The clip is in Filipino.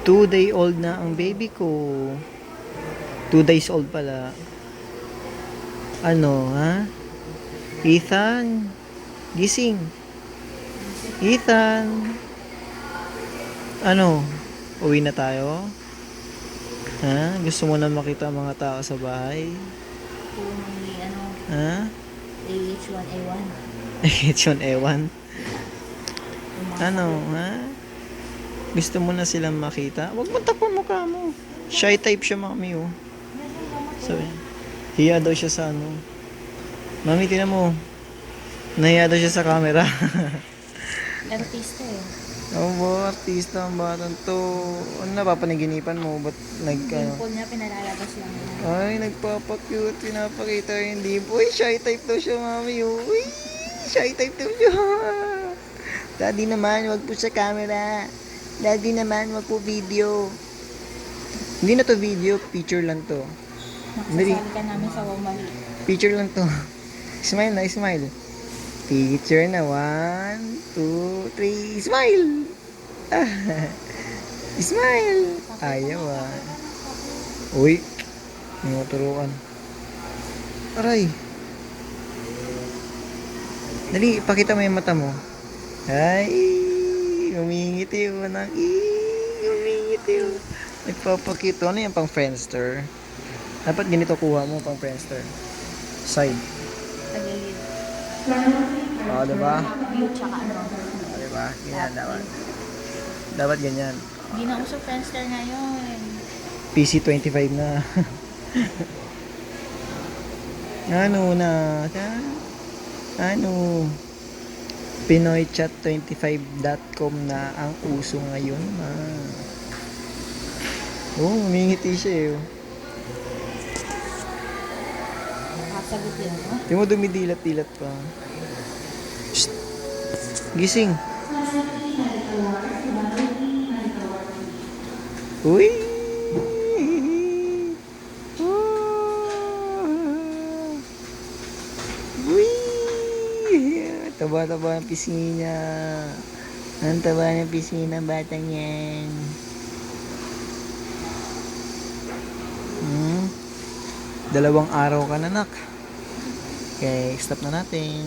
2-day-old na ang baby ko. 2 days old pala. Ano, ha? Ethan, gising. Ethan. Ano, uwi na tayo? Ha? Gusto mo na makita ang mga tao sa bahay? Kung may Ha? AH1A1. H1 ewan. Ano, ha? Gusto mo na silang makita? Huwag mo takpan mukha mo. Shy type siya, mami, oh. Sabi, hiya daw siya sa ano. Mami, tinan mo. Nahiya daw siya sa camera. Artista eh. Oo, artista ang batang to. Ano napapanaginipan mo? Ba't Dimple niya pinalalabas lang niya. Ay, nagpapakute. Pinapakita yung dimple. Uy, shy type daw siya, mami. Uy, shy type daw siya. Daddy naman, wag po sa camera. Daddy naman, wag po video. Hindi na to video, picture lang to. Nakasasali ka namin sa Wamali. Picture lang to. Smile na, smile. Picture na. 1, 2, 3. Smile! Smile! Ayaw ah. Uy, may maturuan. Aray. Dali, pakita mo yung mata mo. Ay, umingiti yung anak. Umingiti yung. Nagpapakita. Ano yan pang Friendster? Dapat ganito kuha mo pang Friendster. Side. Tagilid. Oo, diba? View tsaka ano. Diba? Ganyan dapat. Dapat ganyan. Hindi na uso Friendster ngayon. PC25 na. Ano na? Ano? PinoyChat25.com na ang uso ngayon. Oh, umingiti siya eh. Kasagot yan, no? Di mo dumidilat-dilat pa. Shh! Gising! Uy! Uy! Taba-taba ng pisngi niya. Ang taba ng pisngi ng batang yan. Hmm? 2 araw ka na, nak. Okay, stop na natin.